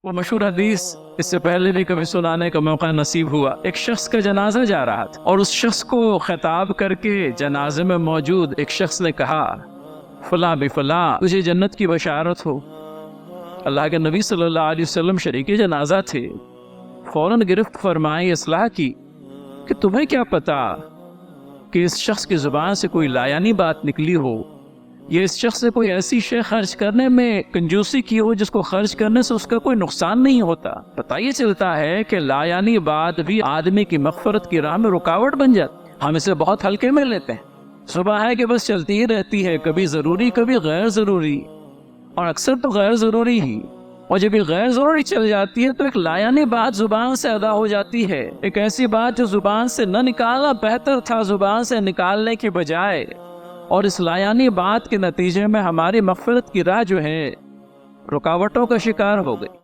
वो मशहूर हदीस इससे पहले भी कभी सुनाने का मौका नसीब हुआ। एक शख्स का जनाजा जा रहा था और उस शख्स को खिताब करके जनाजे में मौजूद एक शख्स ने कहा, फला बिफला तुझे जन्नत की बशारत हो। अल्लाह के नबी सल्लल्लाहु अलैहि वसल्लम शरीके जनाजा थे। फौरन गिरफ्त फरमाई, इसलाह की कि तुम्हें क्या पता कि इस शख्स की जुबान से कोई लायानी बात निकली हो, ये इस शख्स से कोई ऐसी शे खर्च करने में कंजूसी की हो जिसको खर्च करने से उसका कोई नुकसान नहीं होता। पता ये चलता है कि लायानी बात भी आदमी की मग़फ़िरत की राह में रुकावट बन जाती। हम इसे बहुत हल्के में लेते हैं। सुबह है कि बस चलती ही रहती है, कभी ज़रूरी कभी गैर ज़रूरी, और अक्सर तो गैर ज़रूरी ही। और जब ये गैर ज़रूरी चल जाती है तो एक लायानी बात ज़ुबान से अदा हो जाती है। एक ऐसी बात जो ज़ुबान से न निकालना बेहतर था, ज़ुबान से निकालने की बजाय, और इस लायानी बात के नतीजे में हमारी मग़फ़िरत की राह जो है रुकावटों का शिकार हो गई।